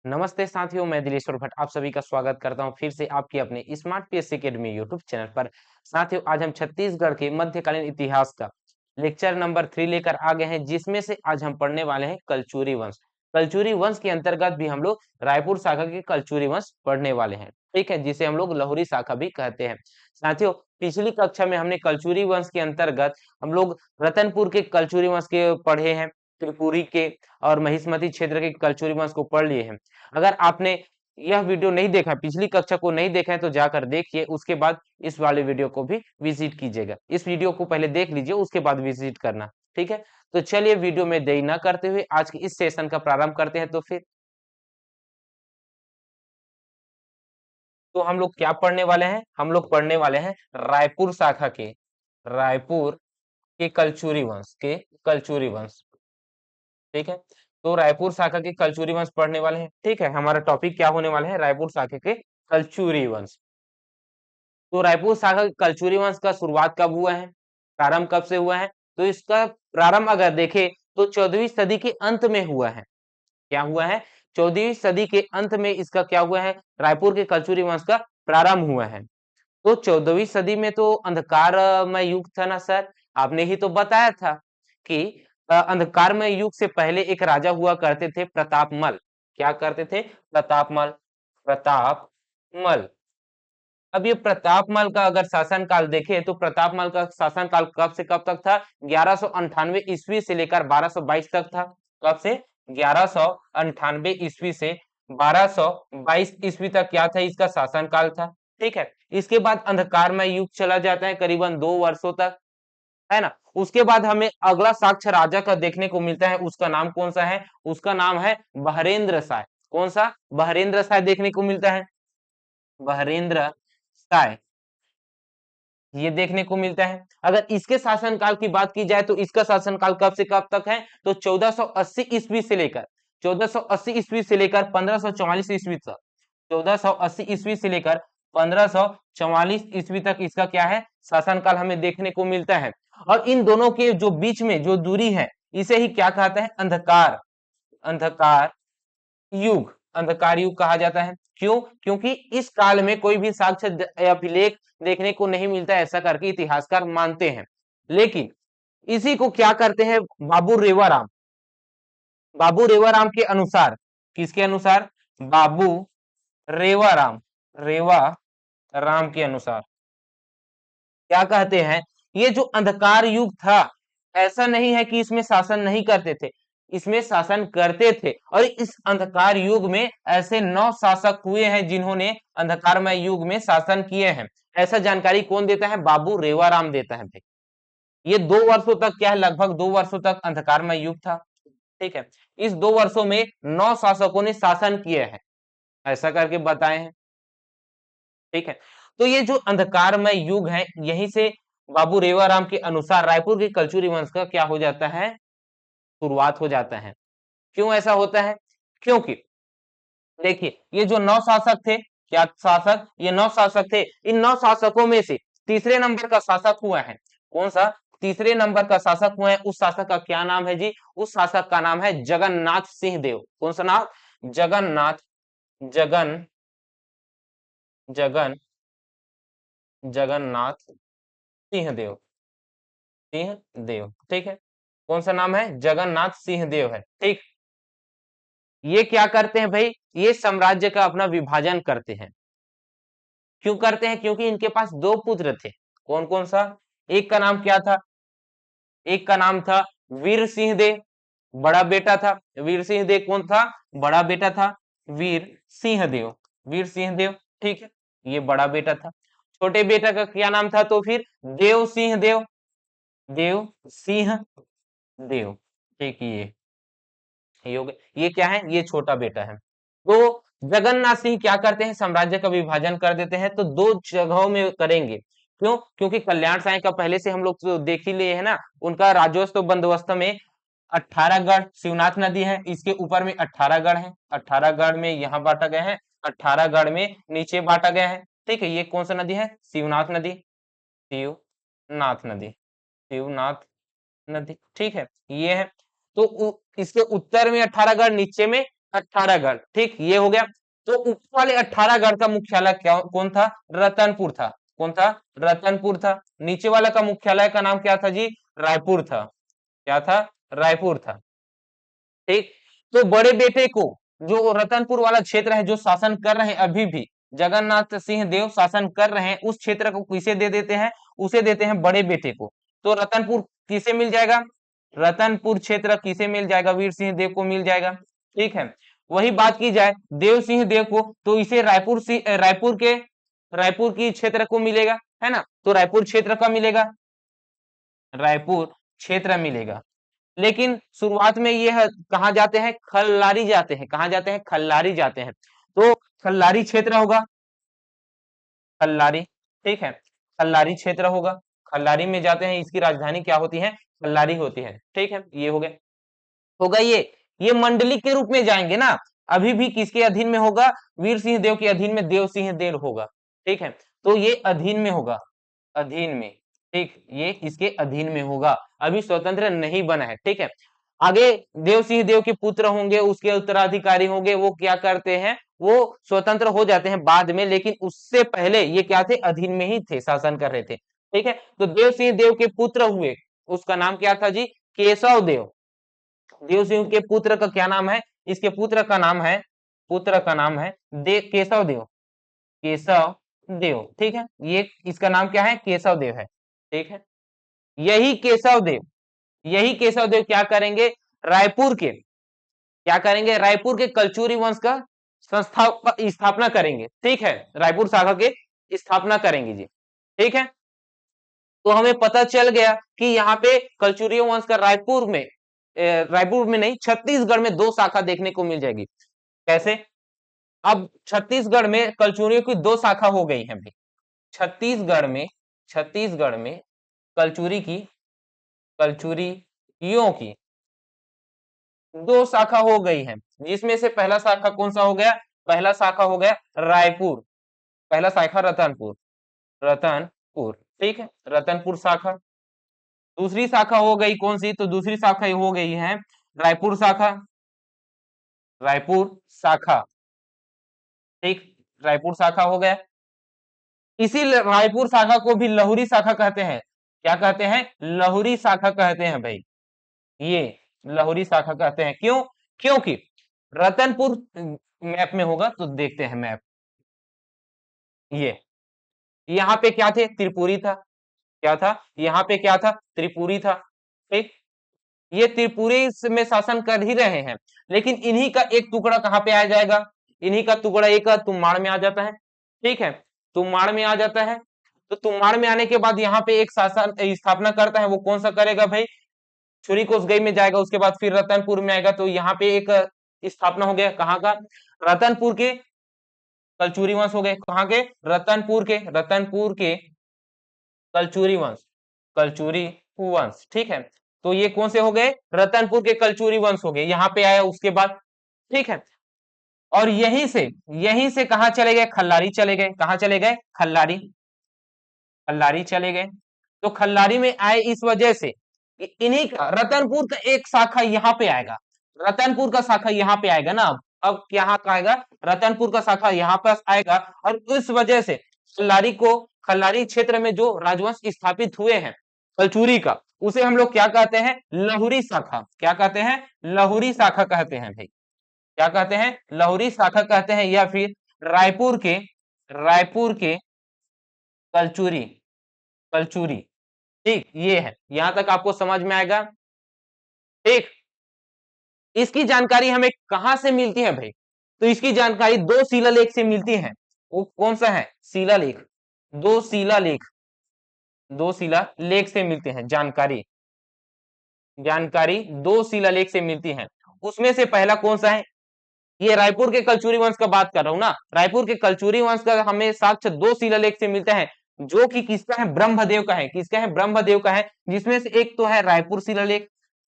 नमस्ते साथियों, मैं दिलेश्वर भट्ट आप सभी का स्वागत करता हूं फिर से आपके अपने smart PSC academy YouTube channel पर। साथियों, आज हम छत्तीसगढ़ के मध्यकालीन इतिहास का लेक्चर नंबर 3 लेकर आ गए हैं, जिसमें से आज हम पढ़ने वाले हैं कलचुरी वंश। कलचुरी वंश के अंतर्गत भी हम लोग रायपुर शाखा के कलचुरी वंश पढ़ने वाले हैं, ठीक है, जिसे हम लोग लहुरी शाखा भी कहते हैं। साथियों, पिछली कक्षा में हमने कलचुरी वंश के अंतर्गत हम लोग रतनपुर के कलचुरी वंश के पढ़े हैं, त्रिपुरी के और महिष्मती क्षेत्र के कलचुरी वंश को पढ़ लिए हैं। अगर आपने यह वीडियो नहीं देखा, पिछली कक्षा को नहीं देखा है, तो जाकर देखिए, उसके बाद इस वाले वीडियो को भी विजिट कीजिएगा। इस वीडियो को पहले देख लीजिए, उसके बाद विजिट करना, ठीक है। तो चलिए, वीडियो में देरी ना करते हुए आज के इस सेशन का प्रारंभ करते हैं। तो हम लोग क्या पढ़ने वाले हैं? हम लोग पढ़ने वाले हैं रायपुर शाखा के, रायपुर के कलचुरी वंश, ठीक है। तो रायपुर शाखा के कलचुरी वंश पढ़ने वाले हैं, ठीक है। हमारा टॉपिक क्या होने वाला है? रायपुर शाखा के कलचुरी वंश। तो रायपुर शाखा के कलचुरी वंश का शुरुआत कब हुआ है, प्रारंभ कब से हुआ है? तो इसका प्रारंभ अगर देखें तो 14वीं सदी के अंत में हुआ है। क्या हुआ है? 14वीं सदी के अंत में इसका क्या हुआ है? रायपुर के कलचुरी वंश का प्रारंभ हुआ है। तो 14वीं सदी में तो अंधकारमय युग था ना सर। आपने ही तो बताया था कि अंधकारमय युग से पहले एक राजा हुआ करते थे, प्रतापमल। क्या करते थे? प्रतापमल। प्रतापमल। अब ये प्रतापमल का अगर शासन काल देखें तो प्रतापमल का शासन काल कब से कब तक था? 1198 ईस्वी से लेकर 1222 तक था। कब से? 1198 ईस्वी से 1222 ईस्वी तक क्या था? इसका शासन काल था, ठीक है। इसके बाद अंधकारमय युग चला जाता है करीबन 2 वर्षों तक, है ना। उसके बाद हमें अगला साक्ष्य राजा का देखने को मिलता है। उसका नाम कौन सा है? उसका नाम है बहरेंद्र शाह। कौन सा? बहरेंद्र शाह देखने को मिलता है। बहरेंद्र शाह ये देखने को मिलता है। अगर इसके शासनकाल की बात की जाए तो इसका शासनकाल कब से कब तक है? तो 1480 ईस्वी से लेकर 1480 ईस्वी से लेकर 1544 ईस्वी तक, 1480 ईस्वी से लेकर 1544 ईस्वी तक इसका क्या है? शासनकाल हमें देखने को मिलता है। और इन दोनों के जो बीच में जो दूरी है, इसे ही क्या कहते हैं? अंधकार अंधकार युग। अंधकार युग कहा जाता है। क्यों? क्योंकि इस काल में कोई भी साक्ष्य अभिलेख देखने को नहीं मिलता, ऐसा करके इतिहासकार मानते हैं। लेकिन इसी को क्या करते हैं बाबू रेवाराम, बाबू रेवाराम के अनुसार, किसके अनुसार? बाबू रेवाराम, रेवा राम के अनुसार क्या कहते हैं? ये जो अंधकार युग था, ऐसा नहीं है कि इसमें शासन नहीं करते थे, इसमें शासन करते थे। और इस अंधकार युग में ऐसे 9 शासक हुए हैं जिन्होंने अंधकारमय युग में शासन किए हैं। ऐसा जानकारी कौन देता है? बाबू रेवाराम देता है भाई। ये 2 वर्षों तक क्या है? लगभग 2 वर्षों तक अंधकारमय युग था, ठीक है। इस 2 वर्षों में 9 शासकों ने शासन किए हैं, ऐसा करके बताए हैं, ठीक है। तो ये जो अंधकारमय युग है, यहीं से बाबू रेवाराम के अनुसार रायपुर के कलचुरी वंश का क्या हो जाता है? शुरुआत हो जाता है। क्यों ऐसा होता है? क्योंकि देखिए, ये जो 9 शासक थे, क्या शासक? ये 9 शासक थे। इन 9 शासकों में से तीसरे नंबर का शासक हुआ है। कौन सा? तीसरे नंबर का शासक हुआ है। उस शासक का क्या नाम है जी? उस शासक का नाम है जगन्नाथ सिंह देव। कौन सा नाम? जगन्नाथ, जगन जगन जगन्नाथ सिंह देव, सिंह देव, ठीक है। कौन सा नाम है? जगन्नाथ सिंह देव है, ठीक। ये क्या करते हैं भाई? ये साम्राज्य का अपना विभाजन करते हैं। क्यों करते हैं? क्योंकि इनके पास 2 पुत्र थे। कौन कौन सा? एक का नाम क्या था? एक का नाम था वीर सिंह देव, बड़ा बेटा था। वीर सिंह देव कौन था? बड़ा बेटा था। वीर सिंह देव, वीर सिंह देव, ठीक है, ये बड़ा बेटा था। छोटे बेटा का क्या नाम था? तो फिर देव सिंह देव, देव सिंह देव, ठीक। ये हो गया। ये क्या है? ये छोटा बेटा है। तो जगन्नाथ सिंह क्या करते हैं? साम्राज्य का विभाजन कर देते हैं। तो 2 जगहों में करेंगे। क्यों? क्योंकि कल्याण साय का पहले से हम लोग तो देख ही लिए है ना। उनका राजस्व बंदोबस्त में 18 गढ़, शिवनाथ नदी है, इसके ऊपर में 18 गढ़ है। 18 गढ़ में यहाँ बांटा गया है, 18 गढ़ में नीचे बांटा गया है, ठीक है। ये कौन सा नदी है? शिवनाथ नदी, शिवनाथ नदी, शिवनाथ नदी, ठीक है, ये है। तो इसके उत्तर में 18 गढ़, नीचे में 18 गढ़, ठीक, ये हो गया। तो ऊपर वाले 18 गढ़ का मुख्यालय क्या कौन था? रतनपुर था। कौन था? रतनपुर था। नीचे वाला का मुख्यालय का नाम क्या था जी? रायपुर था। क्या था? रायपुर था। ठीक। तो बड़े बेटे को, जो रतनपुर वाला क्षेत्र है जो शासन कर रहे हैं अभी भी, जगन्नाथ सिंह देव शासन कर रहे हैं, उस क्षेत्र को किसे दे देते हैं? उसे देते हैं बड़े बेटे को। तो रतनपुर किसे मिल जाएगा? रतनपुर क्षेत्र किसे मिल जाएगा? वीर सिंह देव को मिल जाएगा। ठीक है। वही बात की जाए देव सिंह देव को, तो इसे रायपुर की क्षेत्र को मिलेगा, है ना? तो रायपुर क्षेत्र का मिलेगा, रायपुर क्षेत्र मिलेगा। लेकिन शुरुआत में ये कहा जाते हैं? खल्लारी जाते हैं। कहा जाते हैं? खल्लारी जाते हैं। तो खल्लारी क्षेत्र होगा, खल्लारी, ठीक है, खल्लारी क्षेत्र होगा। खल्लारी में जाते हैं, इसकी राजधानी क्या होती है? खल्लारी होती है। ठीक है, ये हो गया। होगा ये मंडली के रूप में जाएंगे ना, अभी भी किसके अधीन में होगा? वीर सिंह देव के अधीन में देव सिंह देव होगा। ठीक है, तो ये अधीन में होगा, अधीन में। ठीक, ये इसके अधीन में होगा, अभी स्वतंत्र नहीं बना है। ठीक है, आगे देव सिंह देव के पुत्र होंगे, उसके उत्तराधिकारी होंगे, वो क्या करते हैं? वो स्वतंत्र हो जाते हैं बाद में, लेकिन उससे पहले ये क्या थे? अधीन में ही थे, शासन कर रहे थे। ठीक है, तो देव सिंह देव के पुत्र हुए, उसका नाम क्या था जी? केशव देव। देव सिंह के पुत्र का क्या नाम है? इसके पुत्र का नाम है, पुत्र का नाम है केशव देव। केशव देव, ठीक है, ये इसका नाम क्या है? केशव देव है। ठीक है, यही केशव देव, यही केशव देव क्या करेंगे? रायपुर के, क्या करेंगे? रायपुर के कलचुरी वंश का स्थापना करेंगे। ठीक है, रायपुर शाखा के स्थापना करेंगे जी। ठीक है, तो हमें पता चल गया कि यहाँ पे कलचुरियों वंश का रायपुर में नहीं, छत्तीसगढ़ में दो शाखा देखने को मिल जाएगी। कैसे? अब छत्तीसगढ़ में कलचुरियों की दो शाखा हो गई है भाई। छत्तीसगढ़ में कलचुरियों की दो शाखा हो गई है, जिसमें से पहला शाखा कौन सा हो गया? पहला शाखा हो गया रायपुर, पहला शाखा रतनपुर, रतनपुर, ठीक है, रतनपुर शाखा। दूसरी शाखा हो गई कौन सी? तो दूसरी शाखा हो गई है रायपुर शाखा, रायपुर शाखा, ठीक, रायपुर शाखा हो गया। इसी रायपुर शाखा को भी लहुरी शाखा कहते हैं। क्या कहते हैं? लहुरी शाखा कहते हैं भाई, ये लहुरी शाखा कहते हैं। क्यों? क्योंकि रतनपुर मैप में होगा तो देखते हैं मैप। ये यहाँ पे क्या थे? त्रिपुरी था। क्या था? यहाँ पे क्या था? त्रिपुरी था। ठीक, ये त्रिपुरी में शासन कर ही रहे हैं, लेकिन इन्हीं का एक टुकड़ा कहाँ पे आ जाएगा? इन्हीं का टुकड़ा एक तुम्बाड़ में आ जाता है। ठीक है, तुम्बाड़ में आ जाता है। तो तुम्बाड़ में आने के बाद यहाँ पे एक शासन स्थापना करता है, वो कौन सा करेगा भाई? छुरी कोसगई में जाएगा, उसके बाद फिर रतनपुर में आएगा। तो यहाँ पे एक स्थापना हो गया, कहाँ का? रतनपुर के कलचुरी वंश हो गए। कहाँ के? रतनपुर के कलचुरी वंश, कलचुरी वंश। ठीक है, तो ये कौन से हो गए? रतनपुर के कलचुरी वंश हो गए, यहाँ पे आया उसके बाद। ठीक है, और यहीं से कहा चले गए? खल्लारी चले गए। कहाँ चले गए? खल्लारी, खल्लारी चले गए। तो खल्लारी में आए इस वजह से इन्हीं का रतनपुर का एक शाखा यहाँ पे आएगा, रतनपुर का शाखा यहाँ पे आएगा ना। अब यहाँ का आएगा? रतनपुर का शाखा यहाँ पास आएगा, और इस वजह से खल्लारी क्षेत्र में जो राजवंश स्थापित हुए हैं कलचुरी का, उसे हम लोग क्या कहते हैं? लहुरी शाखा। क्या कहते हैं? लहुरी शाखा कहते हैं भाई। क्या कहते हैं? लहुरी शाखा कहते हैं, या फिर रायपुर के कलचुरी, कलचुरी। ठीक, ये है, यहां तक आपको समझ में आएगा। ठीक, इसकी जानकारी हमें कहां से मिलती है भाई? तो इसकी जानकारी दो शिलालेख से मिलती है। वो कौन सा है? शिलालेख, दो शिलालेख, दो शिलालेख से मिलते हैं जानकारी, जानकारी दो शिलालेख से मिलती है। उसमें से पहला कौन सा है? ये रायपुर के कलचुरी वंश का बात कर रहा हूं ना, रायपुर के कलचुरी वंश का हमें साक्ष्य दो शिलालेख से मिलता है, जो कि किसका है? ब्रह्मदेव का है। किसका है? ब्रह्मदेव का है, जिसमें से एक तो है रायपुर शिलालेख,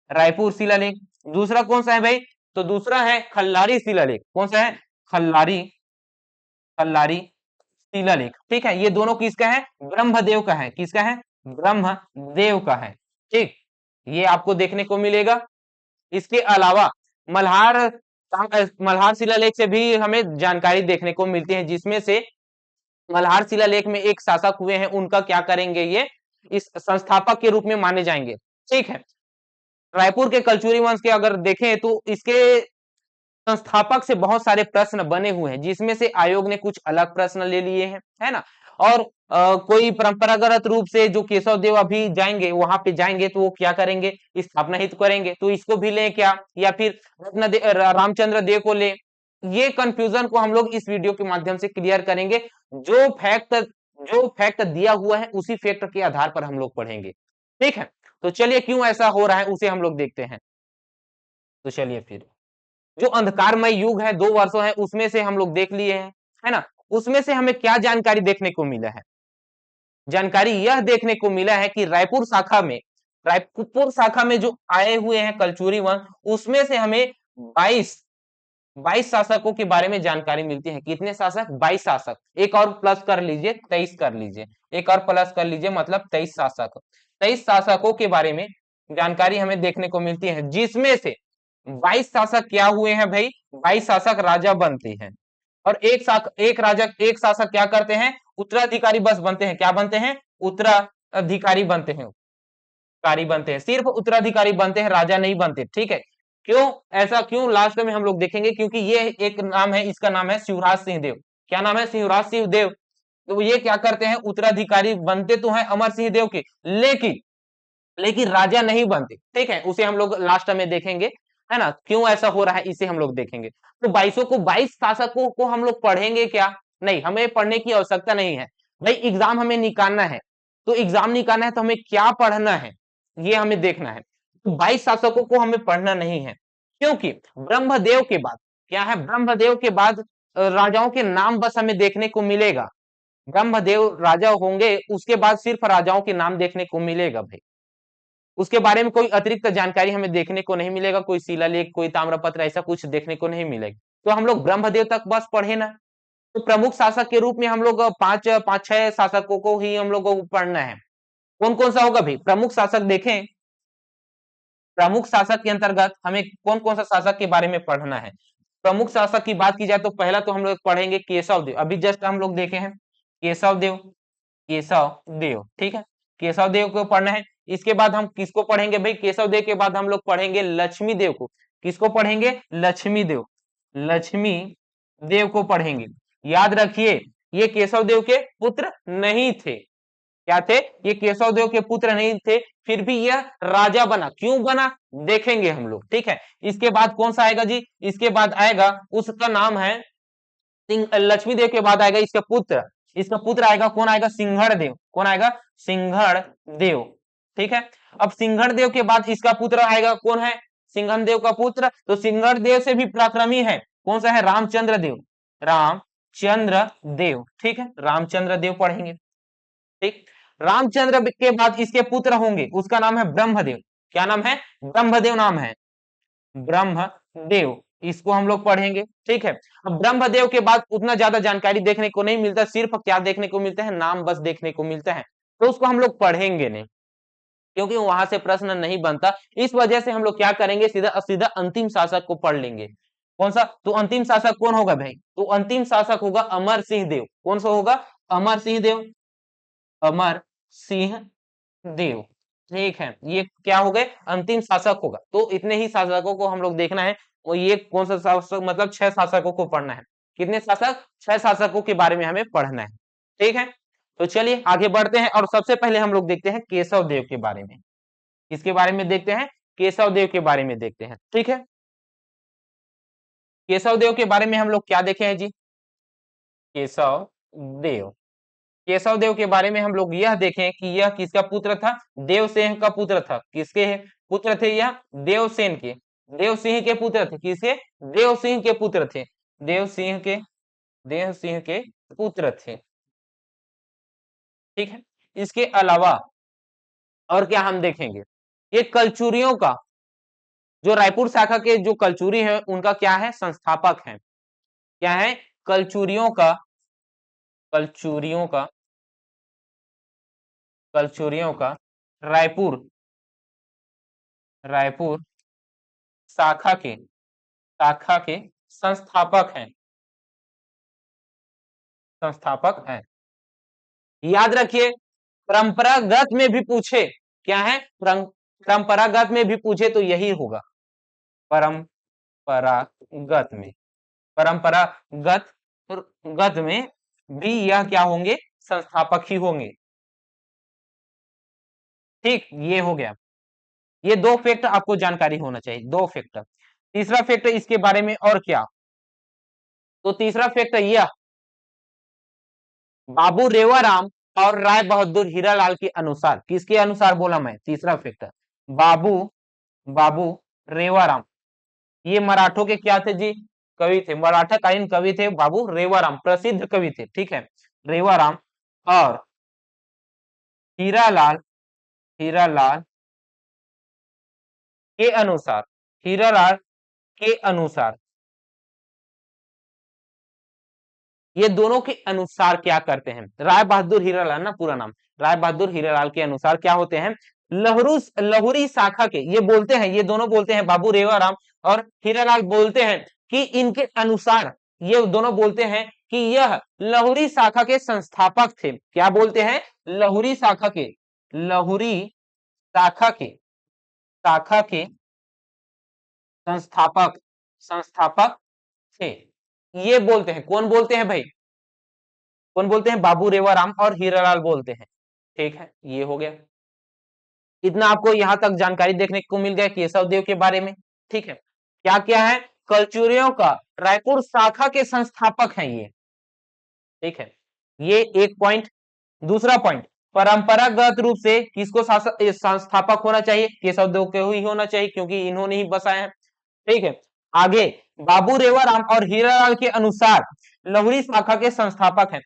रायपुर शिलालेख। दूसरा कौन सा है भाई? तो दूसरा है खल्लारी शिलालेख। कौन सा है? खल्लारी, खल्लारी शिलालेख। ठीक है, ये दोनों किसका है? ब्रह्मदेव का है। किसका है? ब्रह्मदेव का है। ठीक, ये आपको देखने को मिलेगा। इसके अलावा मल्हार मल्हार शिलालेख से भी हमें जानकारी देखने को मिलती है, जिसमें से मल्हार शिलालेख में एक शासक हुए हैं, उनका क्या करेंगे, ये इस संस्थापक के रूप में माने जाएंगे। ठीक है, रायपुर के कलचुरी वंश के अगर देखें तो इसके संस्थापक से बहुत सारे प्रश्न बने हुए हैं, जिसमें से आयोग ने कुछ अलग प्रश्न ले लिए हैं, है ना। और कोई परंपरागत रूप से जो केशव देव अभी जाएंगे, वहां पे जाएंगे तो वो क्या करेंगे, स्थापना हित करेंगे, तो इसको भी ले क्या, या फिर रामचंद्र देव को ले। ये कंफ्यूजन को हम लोग इस वीडियो के माध्यम से क्लियर करेंगे। जो फैक्ट दिया हुआ है उसी फैक्ट के आधार पर हम लोग पढ़ेंगे। ठीक है, तो चलिए क्यों ऐसा हो रहा है उसे हम लोग देखते हैं। तो चलिए फिर, जो अंधकारमय युग है, 2 वर्षों है, उसमें से हम लोग देख लिए हैं, है ना। उसमें से हमें क्या जानकारी देखने को मिला है, जानकारी यह देखने को मिला है कि रायपुर शाखा में जो आए हुए हैं कलचुरी वंश, उसमें से हमें 22 शासकों के बारे में जानकारी मिलती है। कितने शासक, 22 शासक। एक और प्लस कर लीजिए, 23 कर लीजिए, एक और प्लस कर लीजिए, मतलब 23 शासक। 23 शासकों के बारे में जानकारी हमें देखने को मिलती है, जिसमें से 22 शासक क्या हुए हैं भाई, 22 शासक राजा बनते हैं। और एक शासक क्या करते हैं, उत्तराधिकारी बस बनते हैं। क्या बनते हैं, उत्तराधिकारी बनते हैं, कारी बनते हैं, सिर्फ उत्तराधिकारी बनते हैं, राजा नहीं बनते। ठीक है, क्यों, ऐसा क्यों, लास्ट में हम लोग देखेंगे, क्योंकि ये एक नाम है, इसका नाम है शिवराज सिंह देव। क्या नाम है, शिवराज सिंह देव। तो ये क्या करते हैं, उत्तराधिकारी बनते तो हैं अमर सिंह देव के, लेकिन लेकिन राजा नहीं बनते। ठीक है, उसे हम लोग लास्ट में देखेंगे, है ना, क्यों ऐसा हो रहा है इसे हम लोग देखेंगे। तो 22 शासकों को हम लोग पढ़ेंगे क्या, नहीं, हमें पढ़ने की आवश्यकता नहीं है भाई। एग्जाम हमें निकालना है, तो एग्जाम निकालना है तो हमें क्या पढ़ना है, ये हमें देखना है। तो 22 शासकों को हमें पढ़ना नहीं है, क्योंकि ब्रह्मदेव के बाद क्या है, ब्रह्मदेव के बाद राजाओं के नाम बस हमें देखने को मिलेगा। ब्रह्मदेव राजा होंगे, उसके बाद सिर्फ राजाओं के नाम देखने को मिलेगा भाई। उसके बारे में कोई अतिरिक्त जानकारी हमें देखने को नहीं मिलेगा, कोई शिलालेख, कोई ताम्रपत्र, ऐसा कुछ देखने को नहीं मिलेगा। तो हम लोग ब्रह्मदेव तक बस पढ़े ना। तो प्रमुख शासक के रूप में हम लोग पांच पांच छह शासकों को ही हम लोग को पढ़ना है। कौन कौन सा होगा भाई, प्रमुख शासक देखें, प्रमुख शासक के अंतर्गत हमें कौन कौन सा शासक के बारे में पढ़ना है। प्रमुख शासक की बात की जाए तो पहला तो हम लोग पढ़ेंगे केशव देव, अभी जस्ट हम लोग देखे हैं केशव देव, केशव देव। ठीक है, केशव देव को पढ़ना है। इसके बाद हम किसको पढ़ेंगे भाई, केशव देव के बाद हम लोग पढ़ेंगे लक्ष्मी देव को। किसको पढ़ेंगे, लक्ष्मी देव, लक्ष्मी देव को पढ़ेंगे। याद रखिए, ये केशव देव के पुत्र नहीं थे। क्या थे, ये केशव देव के पुत्र नहीं थे, फिर भी यह राजा बना, क्यों बना, देखेंगे हम लोग। ठीक है, इसके बाद कौन सा आएगा जी, इसके बाद आएगा, उसका नाम है लक्ष्मी देव के बाद आएगा इसका पुत्र आएगा, कौन आएगा, सिंहड़ देव। कौन आएगा, सिंहड़ देव। ठीक है, अब सिंहड़ देव के बाद इसका पुत्र आएगा, कौन है, सिंघन देव का पुत्र। तो सिंहड़ देव से भी पराक्रमी है, कौन सा है, रामचंद्र देव, रामचंद्र देव। ठीक है, रामचंद्र देव पढ़ेंगे। ठीक, रामचंद्र के बाद इसके पुत्र होंगे, उसका नाम है ब्रह्मदेव। क्या नाम है, ब्रह्मदेव नाम है, ब्रह्मदेव, इसको हम लोग पढ़ेंगे। ठीक है, अब ब्रह्मदेव के बाद उतना ज्यादा जानकारी देखने को नहीं मिलता, सिर्फ क्या देखने को मिलता है, नाम बस देखने को मिलता है, तो उसको हम लोग पढ़ेंगे नहीं, क्योंकि वहां से प्रश्न नहीं बनता। इस वजह से हम लोग क्या करेंगे, सीधा सीधा अंतिम शासक को पढ़ लेंगे। कौन सा, तो अंतिम शासक कौन होगा भाई, तो अंतिम शासक होगा अमर सिंह देव। कौन सा होगा, अमर सिंह देव, अमर सिंह देव। ठीक है, ये क्या हो गए, अंतिम शासक होगा। तो इतने ही शासकों को हम लोग देखना है, और ये कौन सा शासक, मतलब 6 शासकों को पढ़ना है। कितने शासक, 6 शासकों के बारे में हमें पढ़ना है। ठीक है, तो चलिए आगे बढ़ते हैं, और सबसे पहले हम लोग देखते हैं केशव देव के बारे में। किसके बारे में देखते हैं, केशव देव के बारे में देखते हैं। ठीक है, केशव देव के बारे में हम लोग क्या देखे हैं जी, केशव देव, केशव देव के बारे में हम लोग यह देखें कि यह किसका पुत्र था, देवसेन का पुत्र था। किसके पुत्र थे यह, देवसेन के, देवसिंह के पुत्र थे। किसके, देवसिंह के पुत्र थे, देवसिंह के पुत्र थे। ठीक है, इसके अलावा और क्या हम देखेंगे, ये कलचुरियों का, जो रायपुर शाखा के जो कलचुरी है, उनका क्या है, संस्थापक है। क्या है, कलचुरियों का, कलचुरियों का, कलचुरियों का रायपुर, रायपुर शाखा के शाखा के संस्थापक हैं, संस्थापक हैं। याद रखिए, परंपरागत में भी पूछे, क्या है, परंपरागत में भी पूछे तो यही होगा, परंपरागत में, परंपरागत गत में भी यह क्या होंगे, संस्थापक ही होंगे। ठीक, ये हो गया। ये दो फैक्ट आपको जानकारी होना चाहिए, दो फैक्ट। तीसरा फैक्ट इसके बारे में और क्या, तो तीसरा फैक्ट यह, बाबू रेवाराम और राय बहादुर हीरालाल के अनुसार, किसके अनुसार बोला मैं, तीसरा फैक्ट, बाबू बाबू रेवाराम, ये मराठों के क्या थे जी, कवि थे, मराठा कालीन कवि थे बाबू रेवाराम, प्रसिद्ध कवि थे, ठीक है, रेवाराम और हीरालाल, हीरालाल के अनुसार, हीरालाल के अनुसार, ये दोनों के अनुसार क्या करते हैं, राय बहादुर हीरालाल ना पूरा नाम, राय बहादुर हीरालाल के अनुसार क्या होते हैं, लहुरी शाखा के, ये बोलते हैं, ये दोनों बोलते हैं, बाबू रेवाराम और हीरालाल बोलते हैं कि इनके अनुसार, ये दोनों बोलते हैं कि यह लहुरी शाखा के संस्थापक थे, क्या बोलते हैं, लहुरी शाखा के, लहुरी शाखा के, शाखा के संस्थापक, संस्थापक थे, ये बोलते हैं, कौन बोलते हैं भाई, कौन बोलते हैं, बाबू रेवाराम और हीरालाल बोलते हैं, ठीक है, ये हो गया। इतना आपको यहां तक जानकारी देखने को मिल गया केशव देव के बारे में, ठीक है। क्या क्या है, कलचुरियों का रायपुर शाखा के संस्थापक हैं ये, ठीक है, ये एक पॉइंट। दूसरा पॉइंट, परंपरागत रूप से किसको संस्थापक होना चाहिए, केशव देव को ही होना चाहिए क्योंकि इन्होंने ही बसाया है, ठीक है। आगे, बाबू रेवाराम और हीरालाल के अनुसार लहुरी शाखा के संस्थापक हैं।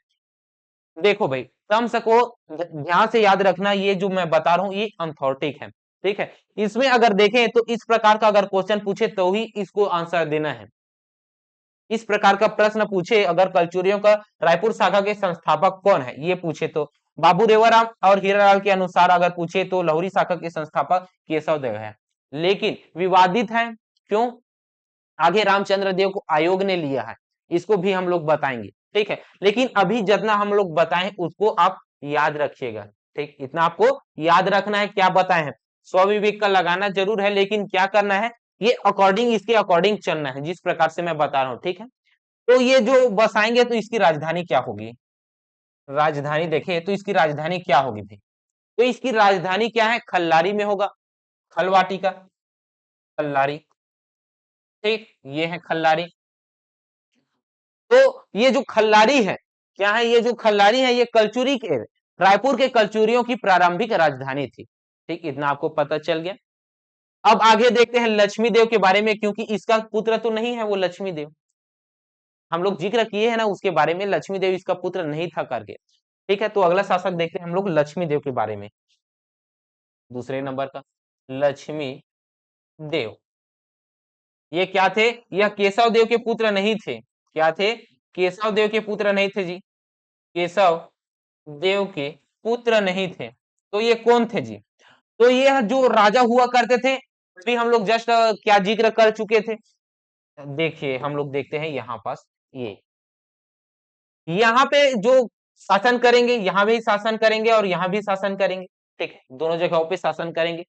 देखो भाई, टर्म्स को ध्यान से याद रखना, ये जो मैं बता रहा हूं ये अनथॉर्टिक है, ठीक है। इसमें अगर देखें तो इस प्रकार का अगर क्वेश्चन पूछे तो ही इसको आंसर देना है। इस प्रकार का प्रश्न पूछे अगर कलचुरियों का रायपुर शाखा के संस्थापक कौन है, ये पूछे तो बाबू रेवाराम और हीरालाल के अनुसार अगर पूछे तो लहुरी शाखा के संस्थापक केशव देव है, लेकिन विवादित है, क्यों, आगे रामचंद्र देव को आयोग ने लिया है, इसको भी हम लोग बताएंगे, ठीक है। लेकिन अभी जितना हम लोग बताएं उसको आप याद रखिएगा, ठीक, इतना आपको याद रखना है, क्या बताए हैं, स्वविवेक का लगाना जरूर है, लेकिन क्या करना है, ये अकॉर्डिंग, इसके अकॉर्डिंग चलना है जिस प्रकार से मैं बता रहा हूं, ठीक है। तो ये जो बसाएंगे तो इसकी राजधानी क्या होगी, राजधानी देखे तो इसकी राजधानी क्या होगी भाई, तो इसकी राजधानी क्या है, खल्लारी में होगा, खलवाटी का, खल्लारी, ठीक, ये है खल्लारी। तो ये जो खल्लारी है, क्या है, ये जो खल्लारी है ये कलचुरी के, रायपुर के कलचुरियों की प्रारंभिक राजधानी थी, ठीक, इतना आपको पता चल गया। अब आगे देखते हैं लक्ष्मी देव के बारे में, क्योंकि इसका पुत्र तो नहीं है वो लक्ष्मी देव, हम लोग जिक्र किए हैं ना उसके बारे में, लक्ष्मी देव इसका पुत्र नहीं था करके, ठीक है। तो अगला शासक देखते हैं हम लोग लक्ष्मी देव के बारे में, दूसरे नंबर का लक्ष्मी देव, ये क्या थे, यह केशव देव के पुत्र नहीं थे, क्या थे, केशव देव के पुत्र नहीं थे जी, केशव देव के पुत्र नहीं थे, तो ये कौन थे जी, तो ये जो राजा हुआ करते थे, अभी हम लोग जस्ट क्या जिक्र कर चुके थे, देखिए हम लोग देखते हैं यहाँ पास, ये यहाँ पे जो शासन करेंगे, यहाँ भी शासन करेंगे और यहाँ भी शासन करेंगे, ठीक है, दोनों जगहों पे शासन करेंगे।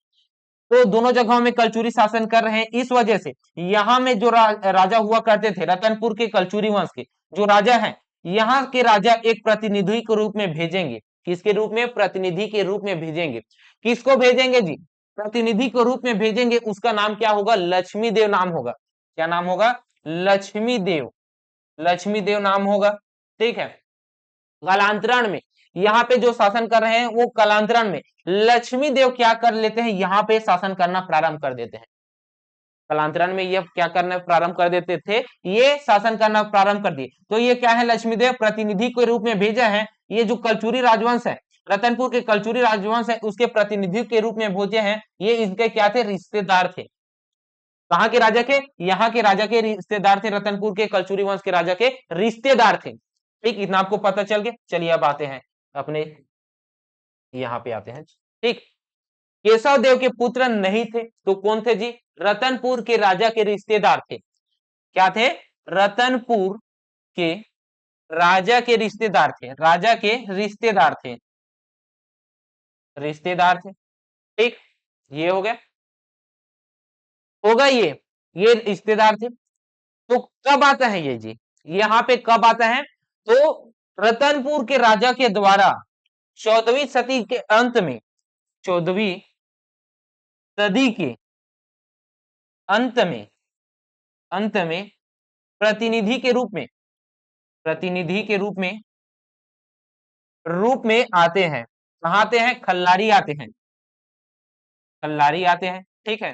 तो दोनों जगहों में कलचुरी शासन कर रहे हैं, इस वजह से यहाँ में जो राजा हुआ करते थे रतनपुर के कलचुरी वंश के जो राजा हैं, यहाँ के राजा एक प्रतिनिधि के रूप में भेजेंगे, किसके रूप में, प्रतिनिधि के रूप में भेजेंगे, किसको भेजेंगे जी, प्रतिनिधि के रूप में भेजेंगे, उसका नाम क्या होगा, लक्ष्मी देव नाम होगा, क्या नाम होगा, लक्ष्मी देव, लक्ष्मी देव नाम होगा, ठीक है। कालांतरण में यहाँ पे जो शासन कर रहे हैं वो कालांतरण में लक्ष्मी देव क्या कर लेते हैं, यहाँ पे शासन करना प्रारंभ कर देते हैं, कालांतरण में ये क्या करना प्रारंभ कर देते थे, ये शासन करना प्रारंभ कर दिए। तो ये क्या है, लक्ष्मी देव प्रतिनिधि के रूप में भेजा है, ये जो कलचुरी राजवंश है, रतनपुर के कलचुरी राजवंश है उसके प्रतिनिधि के रूप में भेजे हैं, ये इनके क्या थे, रिश्तेदार थे, कहाँ के राजा के, यहाँ के राजा के रिश्तेदार थे, रतनपुर के कलचुरी वंश के राजा के रिश्तेदार थे, ठीक, इतना आपको पता चल गया। चलिए अब आते हैं अपने, यहाँ पे आते हैं, ठीक, केशव देव के पुत्र नहीं थे तो कौन थे जी, रतनपुर के राजा के रिश्तेदार थे, क्या थे? रतनपुर के राजा के रिश्तेदार थे, राजा के रिश्तेदार थे, रिश्तेदार थे। ठीक, ये हो गया, होगा ये रिश्तेदार थे। तो कब आता है ये जी, यहाँ पे कब आता है? तो रतनपुर के राजा के द्वारा 14वीं सदी के अंत में, 14वीं सदी के अंत में, अंत में प्रतिनिधि के रूप में, प्रतिनिधि के रूप में आते हैं। कहाँ आते हैं? खल्लारी आते हैं, खल्लारी आते हैं। ठीक है,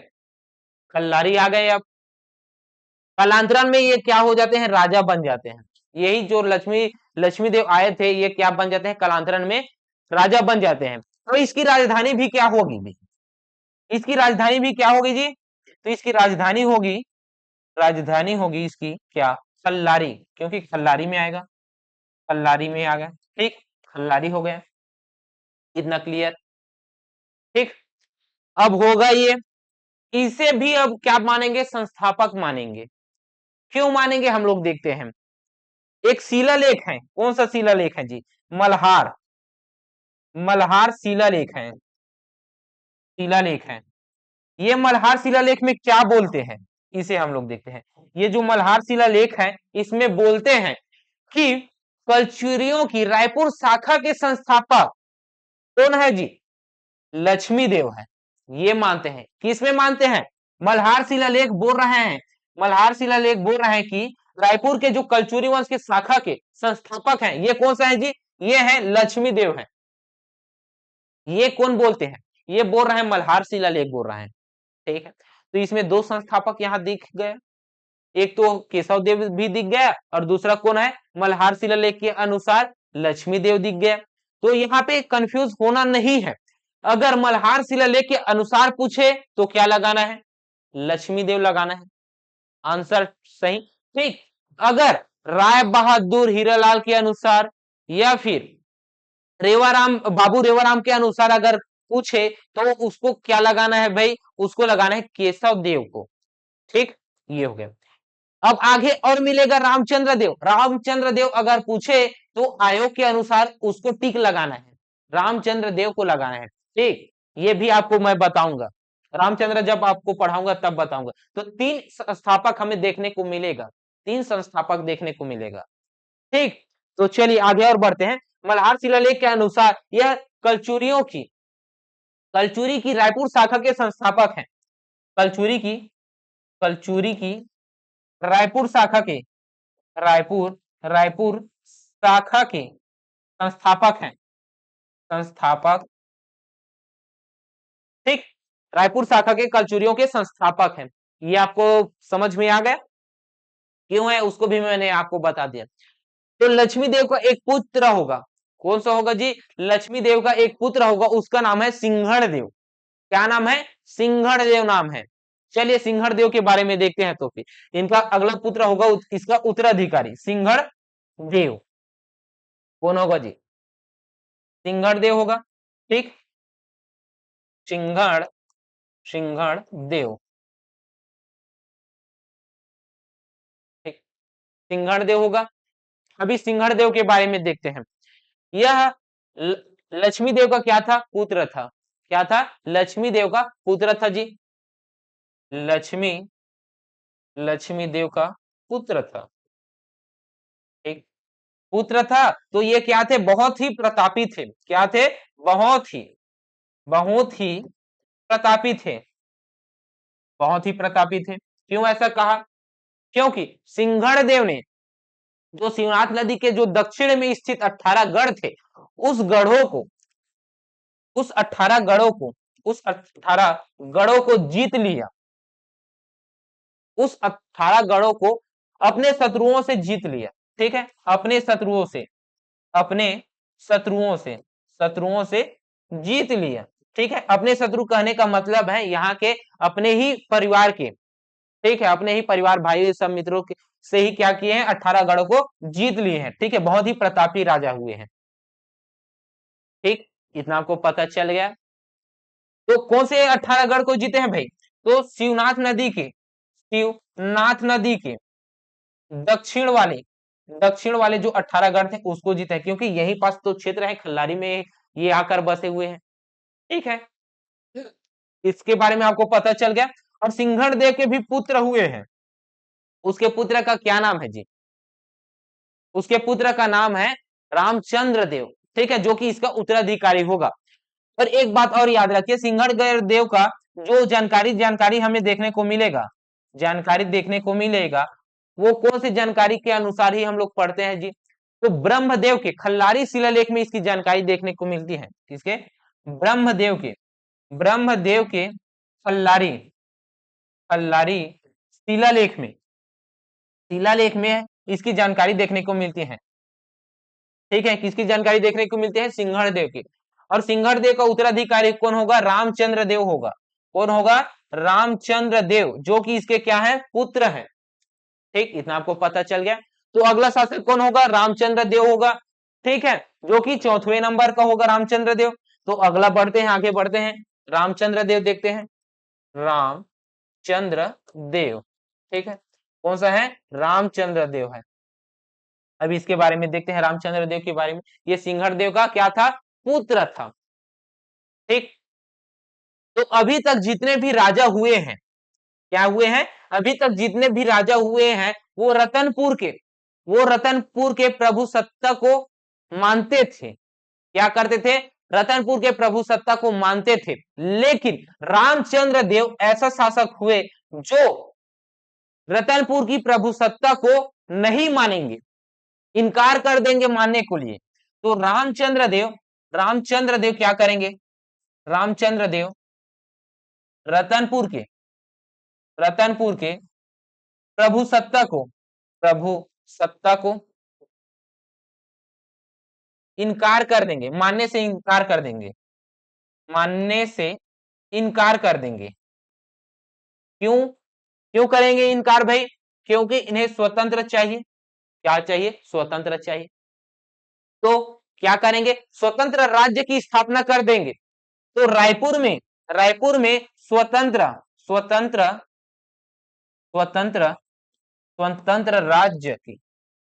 खल्लारी आ गए। अब कालांतरण में ये क्या हो जाते हैं? राजा बन जाते हैं। यही जो लक्ष्मी देव आए थे, ये क्या बन जाते हैं? कालांतरण में राजा बन जाते हैं। तो इसकी राजधानी भी क्या होगी जी? इसकी राजधानी भी क्या होगी जी? तो इसकी राजधानी होगी, राजधानी होगी इसकी क्या? खल्लारी, क्योंकि खल्लारी में आएगा, खल्लारी में आ गया। ठीक, खल्लारी हो गया, इतना क्लियर। ठीक, अब होगा ये, इसे भी अब क्या मानेंगे? संस्थापक मानेंगे। क्यों मानेंगे हम लोग देखते हैं। एक शिलालेख है, कौन सा शिलालेख है जी? मल्हार, मल्हार शिलालेख है, शिलालेख है। ये मल्हार शिलालेख में क्या बोलते हैं, इसे हम लोग देखते हैं। ये जो मल्हार शिलालेख है, इसमें बोलते हैं कि कलचुरियों की रायपुर शाखा के संस्थापक कौन है जी? लक्ष्मी देव है। ये मानते हैं, किसमें मानते हैं? मल्हार शिलालेख बोल रहे हैं, मल्हार शिलालेख बोल रहे हैं कि रायपुर के जो कलचुरी वंश के शाखा के संस्थापक हैं, ये कौन सा है जी? ये है लक्ष्मी देव है। ये कौन बोलते हैं? ये बोल रहे हैं, मल्हार शिलालेख बोल रहे हैं। ठीक है, तो इसमें दो संस्थापक यहाँ दिख गए, एक तो केशव देव भी दिख गया और दूसरा कौन है? मल्हार शिलालेख के अनुसार लक्ष्मी देव दिख गया। तो यहाँ पे कंफ्यूज होना नहीं है। अगर मल्हार शिलालेख के अनुसार पूछे तो क्या लगाना है? लक्ष्मी देव लगाना है, आंसर सही। ठीक, अगर राय बहादुर हीरालाल के अनुसार या फिर रेवाराम, बाबू रेवाराम के अनुसार अगर पूछे तो उसको क्या लगाना है भाई? उसको लगाना है केशव देव को। ठीक, ये हो गया। अब आगे और मिलेगा रामचंद्र देव, रामचंद्र देव अगर पूछे तो आयोग के अनुसार उसको टिक लगाना है, रामचंद्र देव को लगाना है। ठीक, ये भी आपको मैं बताऊंगा, रामचंद्र जब आपको पढ़ाऊंगा तब बताऊंगा। तो 3 संस्थापक हमें देखने को मिलेगा, 3 संस्थापक देखने को मिलेगा। ठीक, तो चलिए आगे और बढ़ते हैं। मल्हार शिलालेख के अनुसार यह कलचुरियों की, कलचुरी की रायपुर शाखा के संस्थापक हैं। कलचुरी की, कलचुरी की रायपुर शाखा के, रायपुर, रायपुर शाखा के संस्थापक हैं, संस्थापक। ठीक, रायपुर शाखा के कलचुरियों के संस्थापक हैं। ये आपको समझ में आ गया क्यों है, उसको भी मैंने आपको बता दिया। तो लक्ष्मी देव का एक पुत्र होगा, कौन सा होगा जी? लक्ष्मी देव का एक पुत्र होगा, उसका नाम है सिंहड़ देव। क्या नाम है? सिंहड़ देव नाम है। चलिए सिंहड़ देव के बारे में देखते हैं। तो फिर इनका अगला पुत्र होगा इसका उत्तराधिकारी सिंहड़ देव। कौन होगा जी? सिंहड़ देव होगा। ठीक, सिंहड़, सिंहड़ देव। ठीक, सिंहड़ देव होगा। अभी सिंहड़ देव के बारे में देखते हैं। यह लक्ष्मी देव का क्या था? पुत्र था। क्या था? लक्ष्मी देव का पुत्र था जी, लक्ष्मी, लक्ष्मी देव का पुत्र था। ठीक, पुत्र था। तो ये क्या थे? बहुत ही प्रतापी थे। क्या थे? बहुत ही, बहुत ही प्रतापी थे, बहुत ही प्रतापी थे। क्यों ऐसा कहा? क्योंकि सिंहड़ देव ने जो शिवनाथ नदी के जो दक्षिण में स्थित 18 गढ़ थे, उस गढ़ों को, उस 18 गढ़ों को, उस 18 गढ़ों को जीत लिया। उस 18 गढ़ों को अपने शत्रुओं से जीत लिया। ठीक है, अपने शत्रुओं से, अपने शत्रुओं से, शत्रुओं से जीत लिया। ठीक है, अपने शत्रु कहने का मतलब है यहाँ के अपने ही परिवार के। ठीक है, अपने ही परिवार, भाई, सब मित्रों के से ही क्या किए हैं? 18 गढ़ों को जीत लिए हैं। ठीक है, बहुत ही प्रतापी राजा हुए हैं। ठीक, इतना आपको पता चल गया। तो कौन से 18 गढ़ को जीते हैं भाई? तो शिवनाथ नदी के, शिवनाथ नदी के दक्षिण वाले जो 18 गढ़ थे उसको जीता है, क्योंकि यही पास तो क्षेत्र है, खल्लारी में ये आकर बसे हुए हैं। ठीक है, इसके बारे में आपको पता चल गया। और सिंघड़ देव के भी पुत्र हुए हैं, उसके पुत्र का क्या नाम है जी? उसके पुत्र का नाम है रामचंद्र देव। ठीक है, जो कि इसका उत्तराधिकारी होगा। और एक बात और याद रखिए, सिंघड़ देव का जो जानकारी हमें देखने को मिलेगा, जानकारी देखने को मिलेगा, वो कौन सी जानकारी के अनुसार ही हम लोग पढ़ते हैं जी? तो ब्रह्मदेव के खल्लारी शिलालेख में इसकी जानकारी देखने को मिलती है। किसके? ब्रह्मदेव के खल्लारी खल्लारी शिलालेख में इसकी जानकारी देखने को मिलती है। ठीक है, किसकी जानकारी देखने को मिलती है? सिंघड़ देव की। और सिंघड़ देव का उत्तराधिकारी कौन होगा? रामचंद्र देव होगा। कौन होगा? रामचंद्र देव, जो कि इसके क्या है? पुत्र है। ठीक, इतना आपको पता चल गया। तो अगला शासक कौन होगा? रामचंद्र देव होगा। ठीक है, जो कि चौथे नंबर का होगा रामचंद्र देव। तो अगला बढ़ते हैं, आगे बढ़ते हैं, रामचंद्र देव देखते हैं। रामचंद्र देव, ठीक है, कौन सा है? रामचंद्र देव है। अभी इसके बारे में देखते हैं, रामचंद्र देव के बारे में। ये सिंघड़ देव का क्या था? पुत्र था। ठीक, तो अभी तक जितने भी राजा हुए हैं, क्या हुए हैं? अभी तक जितने भी राजा हुए हैं वो रतनपुर के प्रभु सत्ता को मानते थे। क्या करते थे? रतनपुर के प्रभु सत्ता को मानते थे। लेकिन रामचंद्र देव ऐसा शासक हुए जो रतनपुर की प्रभु सत्ता को नहीं मानेंगे, इनकार कर देंगे मानने को लिए। तो रामचंद्र देव क्या करेंगे? रामचंद्र देव रतनपुर के प्रभु सत्ता को इनकार कर देंगे, मानने से इनकार कर देंगे, मानने से इनकार कर देंगे। क्यों क्यों करेंगे इनकार भाई? क्योंकि इन्हें स्वतंत्र चाहिए। क्या चाहिए? स्वतंत्र चाहिए। तो क्या करेंगे? स्वतंत्र राज्य की स्थापना कर देंगे। तो रायपुर में स्वतंत्र स्वतंत्र स्वतंत्र स्वतंत्र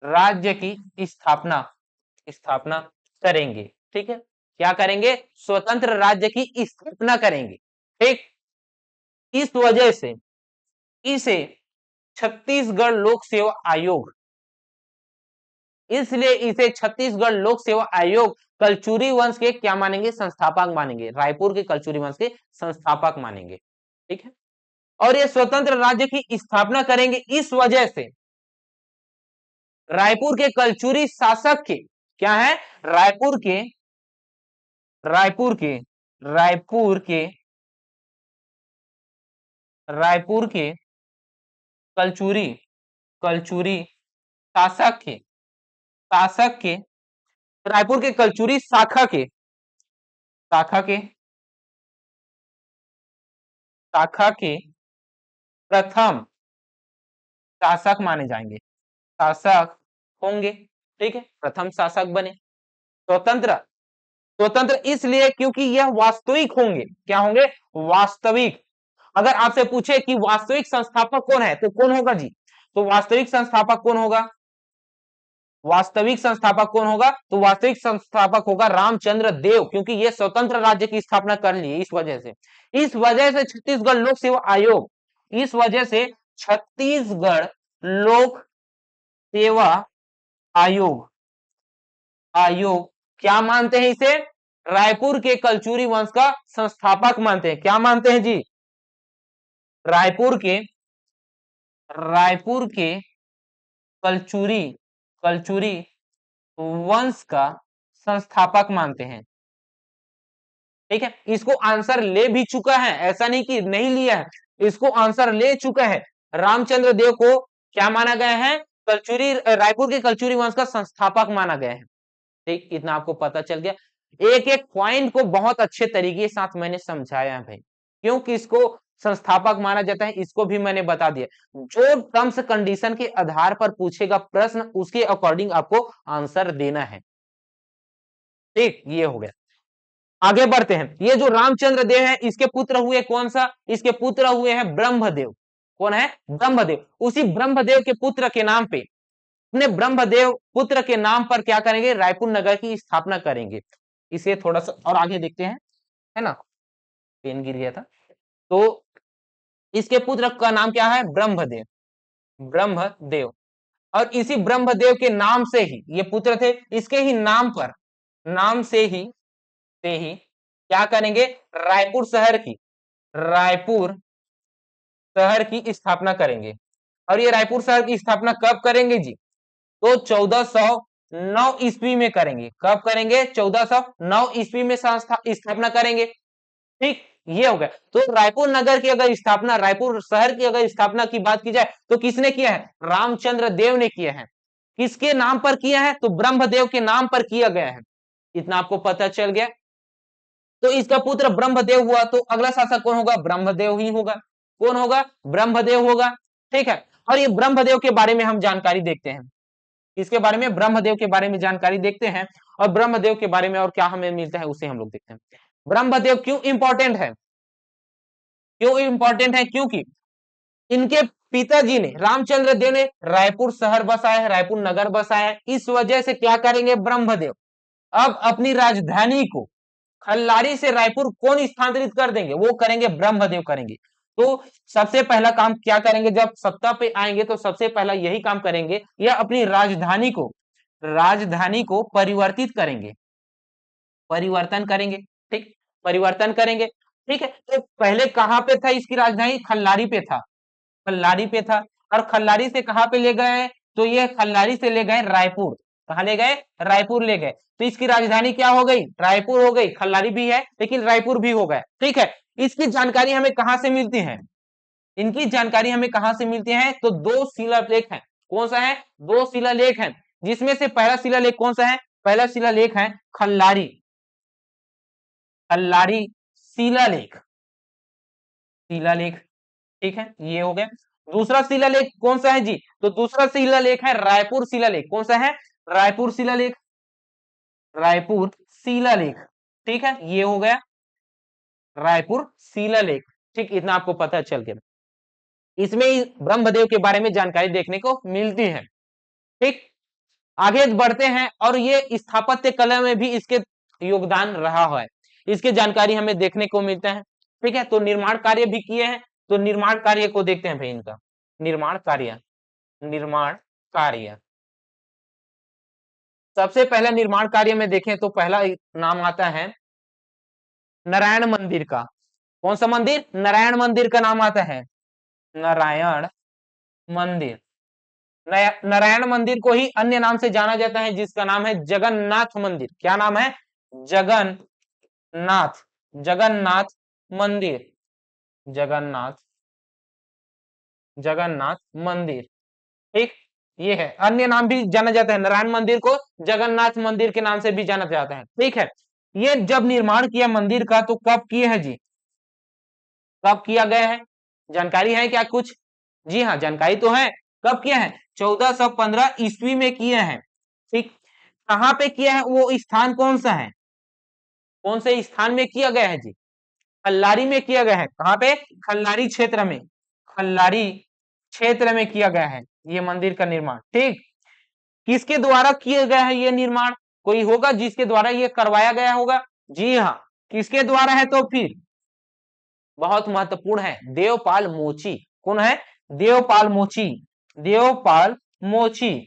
राज्य की स्थापना करेंगे। ठीक है, क्या करेंगे? स्वतंत्र राज्य की स्थापना करेंगे। ठीक, इस वजह से इसे छत्तीसगढ़ लोक सेवा आयोग, इसलिए इसे छत्तीसगढ़ लोक सेवा आयोग कलचुरी वंश के क्या मानेंगे? संस्थापक मानेंगे। रायपुर के कलचुरी वंश के संस्थापक मानेंगे। ठीक है, और ये स्वतंत्र राज्य की स्थापना करेंगे इस वजह से रायपुर के कलचुरी शासक के क्या है? रायपुर के रायपुर के रायपुर के रायपुर के कलचुरी कलचुरी शासक के रायपुर के कलचुरी शाखा के प्रथम शासक माने जाएंगे, शासक होंगे। ठीक है, प्रथम शासक बने। स्वतंत्र स्वतंत्र इसलिए क्योंकि यह वास्तविक होंगे। क्या होंगे? वास्तविक। अगर आपसे पूछे कि वास्तविक संस्थापक कौन है तो कौन होगा जी? तो वास्तविक संस्थापक कौन होगा? वास्तविक संस्थापक कौन होगा? तो वास्तविक संस्थापक होगा रामचंद्र देव, क्योंकि ये स्वतंत्र राज्य की स्थापना कर ली। इस वजह से छत्तीसगढ़ लोक सेवा आयोग, इस वजह से छत्तीसगढ़ लोक सेवा आयोग आयोग क्या मानते हैं इसे? रायपुर के कलचुरी वंश का संस्थापक मानते हैं। क्या मानते हैं जी? रायपुर के कलचुरी वंश का संस्थापक मानते हैं। ठीक है, इसको आंसर ले भी चुका है, ऐसा नहीं कि नहीं लिया है, इसको आंसर ले चुका है। रामचंद्र देव को क्या माना गया है? रायपुर के कलचुरी वंश का संस्थापक माना गया है। ठीक, इतना आपको पता चल गया। एक एक पॉइंट को बहुत अच्छे तरीके के साथ मैंने समझाया है भाई, क्योंकि इसको संस्थापक माना जाता है, इसको भी मैंने बता दिया। जो टर्म्स कंडीशन के आधार पर पूछेगा प्रश्न, उसके अकॉर्डिंग आपको आंसर देना है। ठीक, ये हो गया। आगे बढ़ते हैं। ये जो रामचंद्र देव है, इसके पुत्र हुए कौन सा? इसके पुत्र हुए हैं ब्रह्मदेव। कौन है? ब्रह्मदेव। उसी ब्रह्मदेव के पुत्र के नाम पे, अपने ब्रह्मदेव पुत्र के नाम पर क्या करेंगे? रायपुर नगर की स्थापना करेंगे। इसे थोड़ा सा और आगे देखते हैं, है ना, पेन गिर गया था। तो इसके पुत्र का नाम क्या है? ब्रह्मदेव, ब्रह्मदेव। और इसी ब्रह्मदेव के नाम से ही ये पुत्र थे, इसके ही नाम पर, नाम से ही क्या करेंगे? रायपुर शहर की, रायपुर शहर की स्थापना करेंगे। और ये रायपुर शहर की स्थापना कब करेंगे जी? तो 1409 ईस्वी में करेंगे। कब करेंगे? 1409 ईस्वी में स्थापना करेंगे। ठीक, ये हो गया। तो रायपुर नगर की अगर स्थापना, रायपुर शहर की अगर स्थापना की बात की जाए तो किसने किया है? रामचंद्र देव ने किया है। किसके नाम पर किया है? तो ब्रह्मदेव के नाम पर किया गया है। इतना आपको पता चल गया। तो इसका पुत्र ब्रह्मदेव हुआ, तो अगला शासक कौन होगा? ब्रह्मदेव ही होगा। कौन होगा? ब्रह्मदेव होगा। ठीक है। और ये ब्रह्मदेव के बारे में हम जानकारी देखते हैं। इसके बारे में, ब्रह्मदेव के बारे में जानकारी देखते हैं। और ब्रह्मदेव के बारे में और क्या हमें मिलता है उसे हम लोग देखते हैं। ब्रह्मदेव क्यों इंपॉर्टेंट है? क्यों इंपॉर्टेंट है? क्योंकि इनके पिताजी ने, रामचंद्र देव ने रायपुर शहर बसाया है, रायपुर नगर बसाया है। इस वजह से क्या करेंगे ब्रह्मदेव? अब अपनी राजधानी को खल्लारी से रायपुर कौन स्थानांतरित कर देंगे? वो करेंगे, ब्रह्मदेव करेंगे। तो सबसे पहला काम क्या करेंगे? जब सत्ता पे आएंगे तो सबसे पहला यही काम करेंगे, या अपनी राजधानी को परिवर्तित करेंगे, परिवर्तन करेंगे। ठीक, परिवर्तन करेंगे। ठीक है। तो पहले कहां पे था इसकी राजधानी? खल्लारी पे था, खल्लारी पे था। और खल्लारी से कहां पे ले गए? तो ये खल्लारी से ले गए रायपुर। कहां ले गए? रायपुर ले गए। तो इसकी राजधानी क्या हो गई? रायपुर हो गई। खल्लारी भी है लेकिन रायपुर भी हो गया। ठीक है। इसकी जानकारी हमें कहां से मिलती है? इनकी जानकारी हमें कहां से मिलती है? तो दो शिलालेख हैं। कौन सा है? दो शिलालेख हैं, जिसमें से पहला शिलालेख कौन सा है? पहला शिलालेख है खल्लारी, खल्लारी शिलालेख, शिलालेख। ठीक है, ये हो गया। दूसरा शिलालेख कौन सा है जी? तो दूसरा शिलालेख है रायपुर शिलालेख। कौन सा है? रायपुर शिलालेख, रायपुर शिलालेख। ठीक है, ये हो गया रायपुर शिलालेख। ठीक, इतना आपको पता चल गया। इसमें ब्रह्मदेव के बारे में जानकारी देखने को मिलती है। ठीक, आगे बढ़ते हैं। और ये स्थापत्य कला में भी इसके योगदान रहा है, इसकी जानकारी हमें देखने को मिलता है। ठीक है, तो निर्माण कार्य भी किए हैं। तो निर्माण कार्य को देखते हैं भाई, इनका निर्माण कार्य, निर्माण कार्य। सबसे पहला निर्माण कार्य में देखें तो पहला नाम आता है नारायण मंदिर का। कौन सा मंदिर? नारायण मंदिर का नाम आता है, नारायण मंदिर। नारायण मंदिर को ही अन्य नाम से जाना जाता है, जिसका नाम है जगन्नाथ मंदिर। क्या नाम है? जगन्नाथ, जगन्नाथ मंदिर, जगन्नाथ, जगन्नाथ मंदिर। ठीक, ये है। अन्य नाम भी जाना जाता है, नारायण मंदिर को जगन्नाथ मंदिर के नाम से भी जाना जाता है। ठीक है। ये जब निर्माण किया मंदिर का तो कब किए हैं जी? कब किया गया है? जानकारी है क्या कुछ? जी हाँ, जानकारी तो है। कब किया है? 1415 ईस्वी में किए हैं। ठीक, कहां पे किया है? वो स्थान कौन सा है? कौन से स्थान में किया गया है जी? खल्लारी में किया गया है। कहां पे? खल्लारी क्षेत्र में, खल्लारी क्षेत्र में किया गया है ये मंदिर का निर्माण। ठीक, किसके द्वारा किया गया है ये निर्माण? कोई होगा जिसके द्वारा ये करवाया गया होगा। जी हाँ, किसके द्वारा है? तो फिर बहुत महत्वपूर्ण है, देवपाल मोची। कौन है? देवपाल मोची, देवपाल मोची।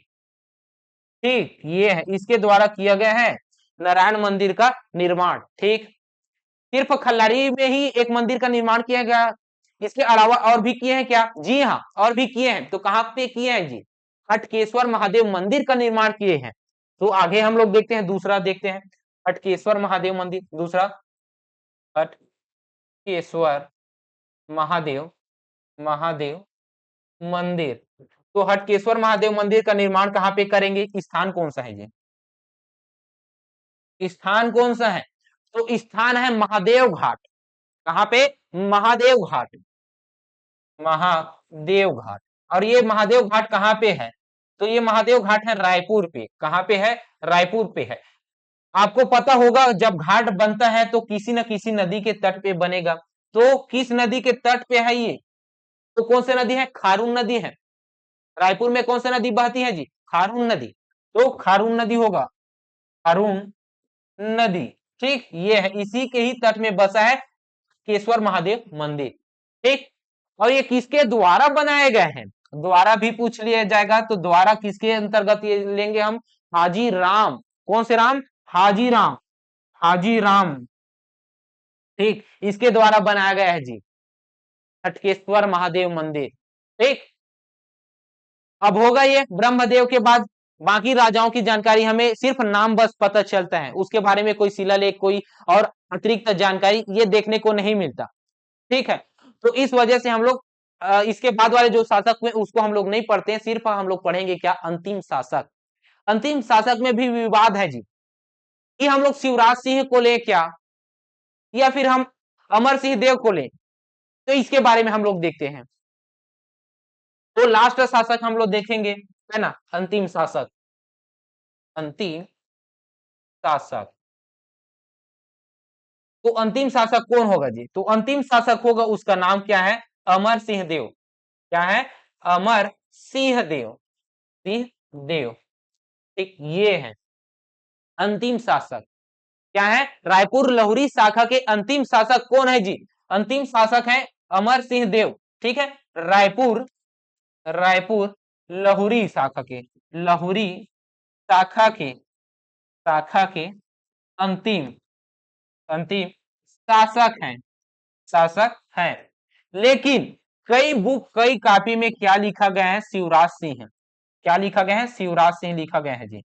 ठीक, ये है, इसके द्वारा किया गया है नारायण मंदिर का निर्माण। ठीक, सिर्फ खल्लारी में ही एक मंदिर का निर्माण किया गया, इसके अलावा और भी किए हैं क्या? जी हाँ, और भी किए हैं। तो कहां पे किए हैं जी? हटकेश्वर महादेव मंदिर का निर्माण किए हैं। तो आगे हम लोग देखते हैं, दूसरा देखते हैं, हटकेश्वर महादेव मंदिर। दूसरा, हटकेश्वर महादेव, महादेव मंदिर। तो हटकेश्वर महादेव मंदिर का निर्माण कहां पे करेंगे? स्थान कौन सा है जी? स्थान कौन सा है? तो स्थान है महादेव घाट। कहां पे? महादेव घाट, महादेव घाट। और ये महादेव घाट कहां पे है? तो ये महादेव घाट है रायपुर पे। कहां पे है? रायपुर पे है। आपको पता होगा जब घाट बनता है तो किसी न किसी नदी के तट पे बनेगा। तो किस नदी के तट पे है ये? तो कौन सी नदी है? खारून नदी है। रायपुर में कौन सी नदी बहती है जी? खारून नदी। तो खारून नदी होगा, खारून नदी। ठीक, ये है, इसी के ही तट में बसा है केशवर महादेव मंदिर। ठीक, और ये किसके द्वारा बनाए गए हैं? द्वारा भी पूछ लिया जाएगा, तो द्वारा किसके अंतर्गत ये लेंगे हम? हाजी राम। कौन से राम? हाजी राम, हाजी राम। ठीक, इसके द्वारा बनाया गया है जी हटकेश्वर महादेव मंदिर। ठीक, अब होगा ये ब्रह्मदेव के बाद बाकी राजाओं की जानकारी हमें सिर्फ नाम बस पता चलता है, उसके बारे में कोई शिलालेख, कोई और अतिरिक्त जानकारी ये देखने को नहीं मिलता। ठीक है, तो इस वजह से हम लोग इसके बाद वाले जो शासक हुए उसको हम लोग नहीं पढ़ते हैं, सिर्फ हम लोग पढ़ेंगे क्या? अंतिम शासक। अंतिम शासक में भी विवाद है जी, कि हम लोग शिवराज सिंह को लें क्या, या फिर हम अमर सिंह देव को लें, तो इसके बारे में हम लोग देखते हैं। तो लास्ट शासक हम लोग देखेंगे, है ना, अंतिम शासक। अंतिम शासक, तो अंतिम शासक कौन होगा जी? तो अंतिम शासक होगा, उसका नाम क्या है? अमर सिंह देव। क्या है? अमर सिंह देव, सिंह देव। ठीक, ये है अंतिम शासक। क्या है? रायपुर लहुरी शाखा के अंतिम शासक कौन है जी? अंतिम शासक है अमर सिंह देव। ठीक है, रायपुर, रायपुर लहुरी शाखा के, लहुरी शाखा के, शाखा के अंतिम, अंतिम शासक हैं, शासक हैं। लेकिन कई बुक, कई कॉपी में क्या लिखा गया है? शिवराज सिंह। क्या लिखा गया है? शिवराज सिंह लिखा गया है जी,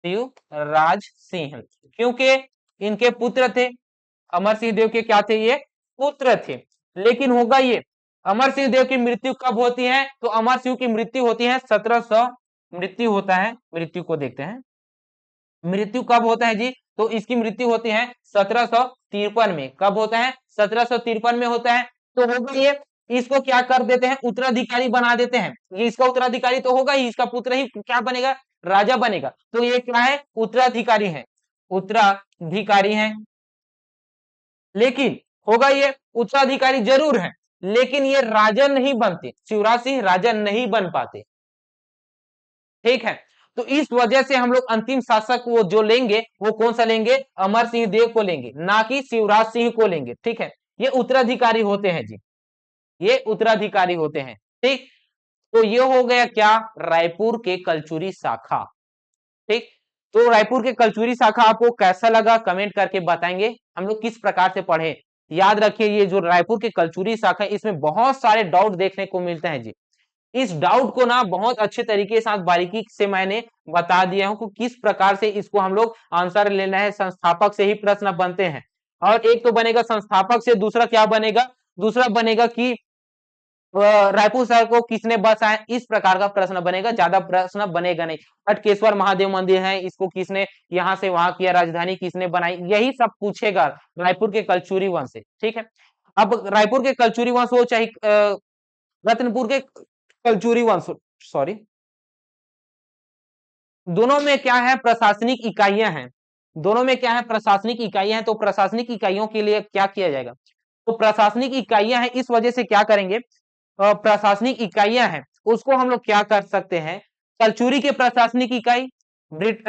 शिवराज सिंह, क्योंकि इनके पुत्र थे। अमर सिंह देव के क्या थे? ये पुत्र थे। लेकिन होगा ये, अमर सिंह देव की मृत्यु कब होती है? तो अमर सिंह की मृत्यु होती है 1700, मृत्यु होता है, मृत्यु को देखते हैं, मृत्यु कब होता है जी? तो इसकी मृत्यु होती है 1753 में। कब होता है? 1753 में होता है। तो होगा ये, इसको क्या कर देते हैं? उत्तराधिकारी बना देते हैं। ये इसका उत्तराधिकारी तो होगा ही, इसका पुत्र ही क्या बनेगा? राजा बनेगा। तो ये क्या है? उत्तराधिकारी है, उत्तराधिकारी है। लेकिन होगा ये, उत्तराधिकारी जरूर है, लेकिन ये राजा नहीं बनते, शिवराज सिंह राजा नहीं बन पाते। ठीक है, तो इस वजह से हम लोग अंतिम शासक वो जो लेंगे, वो कौन सा लेंगे? अमर सिंह देव को लेंगे, ना कि शिवराज सिंह को लेंगे। ठीक है, ये उत्तराधिकारी होते हैं जी, ये उत्तराधिकारी होते हैं। ठीक, तो ये हो गया क्या? रायपुर के कलचुरी शाखा। ठीक, तो रायपुर के कलचुरी शाखा आपको कैसा लगा कमेंट करके बताएंगे, हम लोग किस प्रकार से पढ़े। याद रखिए, ये जो रायपुर के कलचुरी शाखा है, इसमें बहुत सारे डाउट देखने को मिलते हैं जी। इस डाउट को ना बहुत अच्छे तरीके से साथ बारीकी से मैंने बता दिया हूं कि किस प्रकार से इसको हम लोग आंसर लेना है। संस्थापक से ही प्रश्न बनते हैं, और एक तो बनेगा संस्थापक से, दूसरा क्या बनेगा? दूसरा बनेगा कि रायपुर शहर को किसने बसाया, इस प्रकार का प्रश्न बनेगा, ज्यादा प्रश्न बनेगा नहीं। हटकेश्वर महादेव मंदिर है, इसको किसने यहाँ से वहां किया, राजधानी किसने बनाई, यही सब पूछेगा रायपुर के कलचुरी वंश से। ठीक है, अब रायपुर के कलचुरी वंश हो चाहे रत्नपुर के कलचुरी वंश, सॉरी, दोनों में क्या है? प्रशासनिक इकाइयां हैं, दोनों में क्या है? प्रशासनिक इकाइयां हैं। तो प्रशासनिक इकाइयों के लिए क्या किया जाएगा? तो प्रशासनिक इकाइयां हैं, इस वजह से क्या करेंगे? प्रशासनिक इकाइयां हैं, उसको हम लोग क्या कर सकते हैं? कलचुरी के प्रशासनिक इकाई,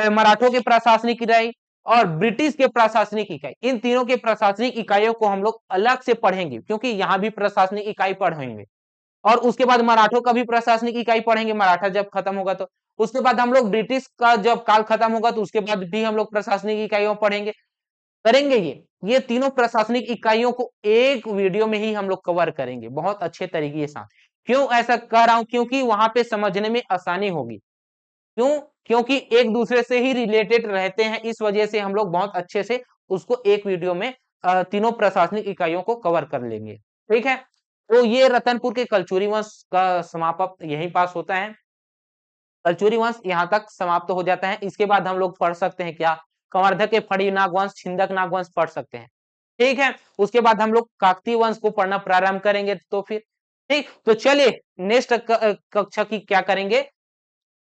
मराठों के प्रशासनिक इकाई, और ब्रिटिश के प्रशासनिक इकाई, इन तीनों के प्रशासनिक इकाइयों को हम लोग अलग से पढ़ेंगे, क्योंकि यहाँ भी प्रशासनिक इकाई पढ़ेंगे। और उसके बाद मराठों का भी प्रशासनिक इकाई पढ़ेंगे, मराठा जब खत्म होगा तो। उसके बाद हम लोग ब्रिटिश का जब काल खत्म होगा तो उसके बाद भी हम लोग प्रशासनिक इकाइयों पढ़ेंगे, करेंगे। ये तीनों प्रशासनिक इकाइयों को एक वीडियो में ही हम लोग कवर करेंगे बहुत अच्छे तरीके से। क्यों ऐसा कह रहा हूं? क्योंकि वहां पे समझने में आसानी होगी। क्यों? क्योंकि एक दूसरे से ही रिलेटेड रहते हैं, इस वजह से हम लोग बहुत अच्छे से उसको एक वीडियो में तीनों प्रशासनिक इकाइयों को कवर कर लेंगे। ठीक है, तो ये रतनपुर के कलचुरी वंश का समापन यहीं पास होता है। कलचुरी वंश यहाँ तक समाप्त हो जाता है। इसके बाद हम लोग पढ़ सकते हैं क्या? कंवर्धक के फड़ी नागवंश, छिंदक नागवंश पढ़ सकते हैं। ठीक है, उसके बाद हम लोग काकतीय वंश को पढ़ना प्रारंभ करेंगे। तो फिर ठीक, तो चलिए नेक्स्ट कक्षा की क्या करेंगे,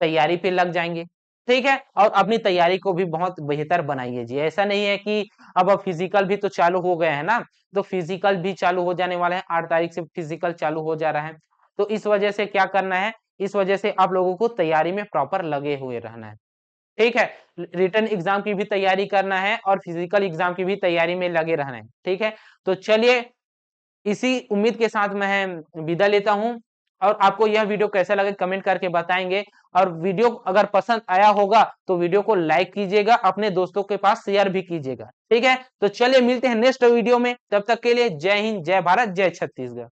तैयारी पे लग जाएंगे। ठीक है, और अपनी तैयारी को भी बहुत बेहतर बनाइए जी। ऐसा नहीं है कि अब फिजिकल भी तो चालू हो गए हैं ना, तो फिजिकल भी चालू हो जाने वाले हैं, 8 तारीख से फिजिकल चालू हो जा रहा है। तो इस वजह से क्या करना है, इस वजह से आप लोगों को तैयारी में प्रॉपर लगे हुए रहना है। ठीक है, रिटन एग्जाम की भी तैयारी करना है और फिजिकल एग्जाम की भी तैयारी में लगे रहना है। ठीक है, तो चलिए इसी उम्मीद के साथ मैं विदा लेता हूं, और आपको यह वीडियो कैसा लगे कमेंट करके बताएंगे, और वीडियो अगर पसंद आया होगा तो वीडियो को लाइक कीजिएगा, अपने दोस्तों के पास शेयर भी कीजिएगा। ठीक है, तो चलिए मिलते हैं नेक्स्ट वीडियो में, तब तक के लिए जय हिंद, जय भारत, जय छत्तीसगढ़।